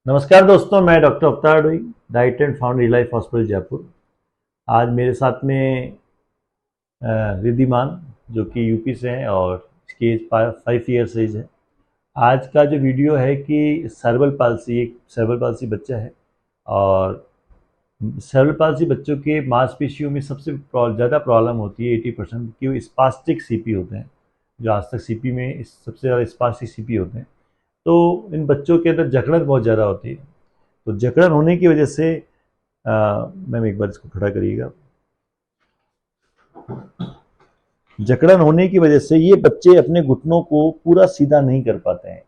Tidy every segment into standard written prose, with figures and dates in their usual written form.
नमस्कार दोस्तों, मैं doctor Avtar Doi, diet and found relief hospital Jaipur. आज मेरे साथ में रिद्धिमान जो कि यूपी से हैं और इसकी एज 5 ईयर्स एज है। आज का जो वीडियो है कि सेरेब्रल पाल्सी, एक सेरेब्रल पाल्सी बच्चा है और सेरेब्रल पाल्सी बच्चों के मांसपेशियों में सबसे ज़्यादा प्रॉब्लम होती है 80% कि वो स्पास्टिक सीपी होते हैं। जो आज तक सीपी में सबसे ज़्यादा स्पास्टिक सीपी होते हैं, तो इन बच्चों के अंदर जकड़न बहुत ज़्यादा होती है। तो जकड़न होने की वजह से मैम एक बार इसको खड़ा करिएगा। जकड़न होने की वजह से ये बच्चे अपने घुटनों को पूरा सीधा नहीं कर पाते हैं,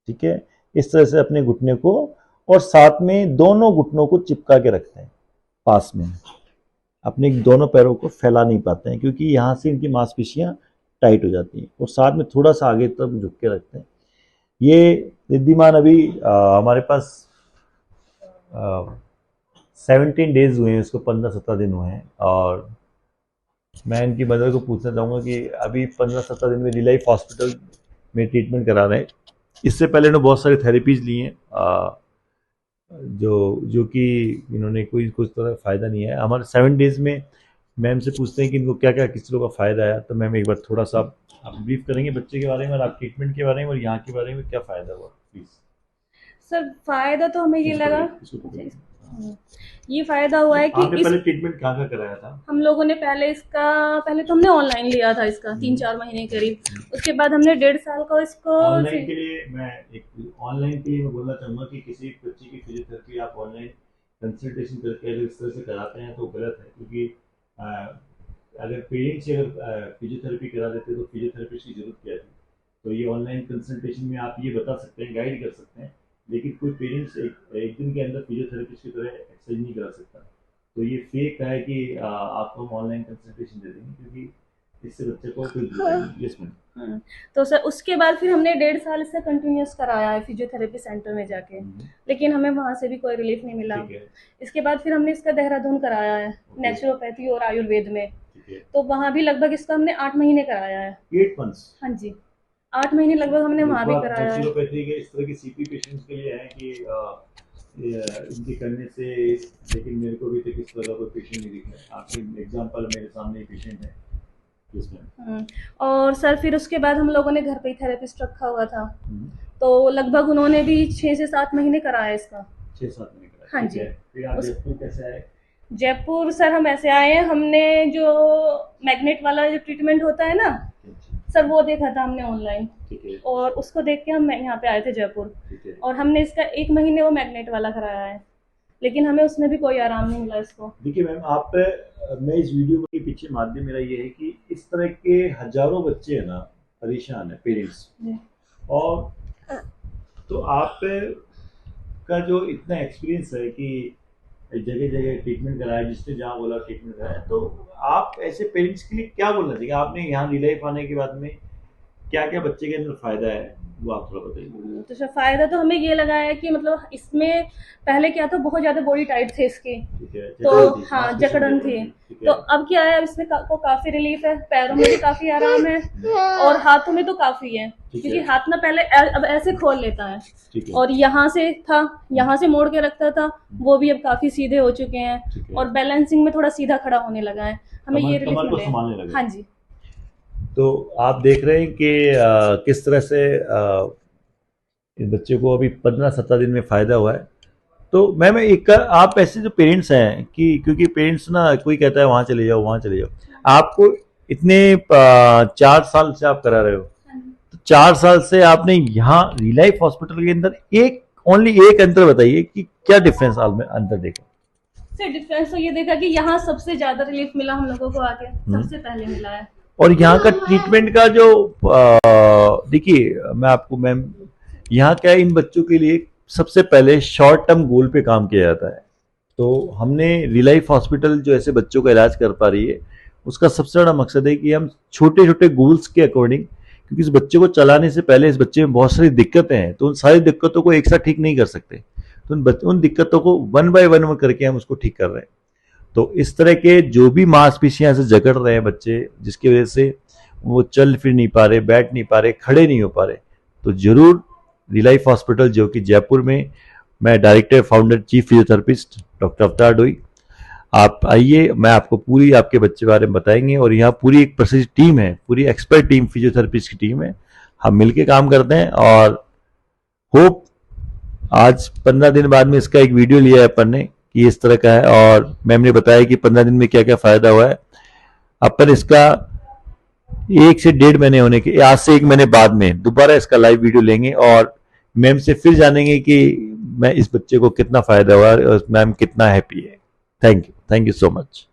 ठीक है। इस तरह से अपने घुटने को और साथ में दोनों घुटनों को चिपका के रखते हैं पास में, अपने दोनों पैरों को फैला नहीं पाते हैं क्योंकि यहाँ से इनकी मांसपेशियाँ टाइट हो जाती हैं, और साथ में थोड़ा सा आगे तक झुक के रखते हैं। ये रिद्धिमान अभी हमारे पास 17 डेज हुए हैं, इसको 15-17 दिन हुए हैं। और मैं इनकी मदर को पूछना चाहूँगा कि अभी 15-17 दिन में रिलाइफ हॉस्पिटल में ट्रीटमेंट करा रहे हैं। इससे पहले इन्होंने बहुत सारी थेरेपीज़ ली हैं जो कि इन्होंने कुछ तरह फ़ायदा नहीं है। हमारे 7 डेज़ में मैम से पूछते हैं कि इनको क्या क्या किस तरह का फ़ायदा आया। तो मैम एक बार थोड़ा सा आप ब्रीफ करेंगे बच्चे के बारे में और आप ट्रीटमेंट के बारे में और यहाँ के बारे में क्या फ़ायदा हुआ, प्लीज़। सर फायदा तो हमें ये लगा, ये फायदा हुआ है कि आपने पहले ट्रीटमेंट कहाँ कराया था? हम लोगों ने पहले तो हमने ऑनलाइन लिया था इसका 3-4 महीने करीब। उसके बाद हमने 1.5 साल का इसको ऑनलाइन के लिए मैं बोलना चाहूँगा कि किसी बच्चे की फिजियोथेरेपी आप ऑनलाइन कंसल्टेशन करके अगर इस तरह से कराते हैं तो गलत है, क्योंकि अगर पेरेंट्स से अगर फिजियोथेरेपी करा देते तो फिजियोथेरेपिस्ट की जरूरत क्या थी। तो ये ऑनलाइन कंसल्टेशन में आप ये बता सकते हैं, गाइड कर सकते हैं, लेकिन कोई पेरेंट्स एक दिन के अंदर फिजियोथेरेपिस्ट की तरह एक्सरसाइज नहीं करा सकता। तो ये फेक है कि आपको हम ऑनलाइन कंसल्टेशन दे देंगे, क्योंकि इससे बच्चे को कोई इसमें तो सर उसके बाद फिर हमने 1.5 साल से कंटिन्यूस कराया है फिजियोथेरेपी सेंटर में जाके, लेकिन हमें वहाँ से भी कोई रिलीफ नहीं मिला। इसके बाद फिर हमने इसका देहरादून कराया है नेचुरोपैथी और आयुर्वेद में, तो वहाँ भी लगभग इसका हमने 8 महीने कराया है। 8 months? हाँ जी, 8 महीने लगभग हमने वहाँ भी कराया है। नेचुरोपैथी के इस तरह की सीपी पेशेंट्स के लिए है कि इनके करने से, लेकिन मेरे को भी तक इस तरह कोई पेशेंट नहीं दिखा। आपके एग्जांपल मेरे सामने पेशेंट है जिसमें और सर फिर उसके बाद हम लोगों ने घर पे ही थेरेपिस्ट रखा हुआ था, तो लगभग उन्होंने भी 6 से 7 महीने कराया इसका। 6-7 महीने कराया? हाँ जी। फिर आप जयपुर कैसे आए? जयपुर सर हम ऐसे आए हैं, हमने जो मैग्नेट वाला जो ट्रीटमेंट होता है ना सर, वो देखा था हमने ऑनलाइन, और उसको देख के हम यहाँ पे आए थे जयपुर, और हमने इसका 1 महीने वो मैग्नेट वाला कराया है, लेकिन हमें उसमें भी कोई आराम नहीं मिला इसको। देखिए मैम, मैं इस वीडियो के पीछे माध्यम मेरा ये है कि इस तरह के हजारों बच्चे हैं ना, परेशान है पेरेंट्स, और तो आप का जो इतना एक्सपीरियंस है कि जगह जगह ट्रीटमेंट कराया, जिसने जहाँ बोला ट्रीटमेंट कराया, तो आप ऐसे पेरेंट्स के लिए क्या बोलना चाहिए? आपने यहाँ रिलाइफ आने के बाद में क्या क्या बच्चे के अंदर फायदा है, वो आप थोड़ा बताइए। तो सर फायदा तो हमें ये लगा है कि मतलब इसमें पहले क्या था, बहुत ज्यादा बॉडी टाइट थे इसकी, तो हाँ जकड़न थी, तो अब क्या है, इसमें को काफी रिलीफ है, पैरों में भी काफी आराम है और हाथों में तो काफी है, क्योंकि हाथ ना पहले अब ऐसे खोल लेता है, और यहाँ से था, यहाँ से मोड़ के रखता था, वो भी अब काफी सीधे हो चुके हैं, और बैलेंसिंग में थोड़ा सीधा खड़ा होने लगा है, हमें ये रिलीफ मिले। हाँ जी। तो आप देख रहे हैं कि किस तरह से इस बच्चे को अभी 15-17 दिन में फ़ायदा हुआ है। तो मैम एक आप ऐसे जो पेरेंट्स हैं कि क्योंकि पेरेंट्स ना, कोई कहता है वहाँ चले जाओ वहाँ चले जाओ, आपको इतने 4 साल से आप करा रहे हो, तो 4 साल से आपने यहाँ रिलाइफ हॉस्पिटल के अंदर ओनली एक अंतर बताइए कि क्या डिफरेंस अंतर देखा? सर डिफरेंस तो ये देखा कि यहाँ सबसे ज्यादा रिलीफ मिला हम लोगों को आके, सबसे पहले मिला है। और यहाँ का ट्रीटमेंट का जो देखिए मैं आपको मैम, यहाँ क्या है, इन बच्चों के लिए सबसे पहले शॉर्ट टर्म गोल पे काम किया जाता है। तो हमने रिलाइफ हॉस्पिटल जो ऐसे बच्चों का इलाज कर पा रही है, उसका सबसे बड़ा मकसद है कि हम छोटे छोटे गोल्स के अकॉर्डिंग, क्योंकि इस बच्चे को चलाने से पहले इस बच्चे में बहुत सारी दिक्कतें हैं, तो उन सारी दिक्कतों को एक साथ ठीक नहीं कर सकते, तो उन दिक्कतों को 1 by 1 करके हम उसको ठीक कर रहे हैं। तो इस तरह के जो भी मांसपेशियां से जकड़ रहे हैं बच्चे, जिसकी वजह से वो चल फिर नहीं पा रहे, बैठ नहीं पा रहे, खड़े नहीं हो पा रहे, तो जरूर रिलाइफ हॉस्पिटल जो कि जयपुर में मैं director founder chief physiotherapist doctor Avtar डोई। आप आइए, मैं आपको पूरी आपके बच्चे के बारे में बताएंगे। और यहाँ पूरी एक प्रसिद्ध टीम है, पूरी एक्सपर्ट टीम, फिजियोथेरेपिस्ट की टीम है। हम मिलके काम करते हैं और होप आज 15 दिन बाद में इसका एक वीडियो लिया है अपन ने कि इस तरह का है, और मैम ने बताया कि 15 दिन में क्या क्या फायदा हुआ है। अपन इसका 1 से 1.5 महीने होने के, आज से 1 महीने बाद में दोबारा इसका लाइव वीडियो लेंगे और मैम से फिर जानेंगे कि मैं इस बच्चे को कितना फायदा हुआ और मैम कितना हैप्पी है। Thank you so much.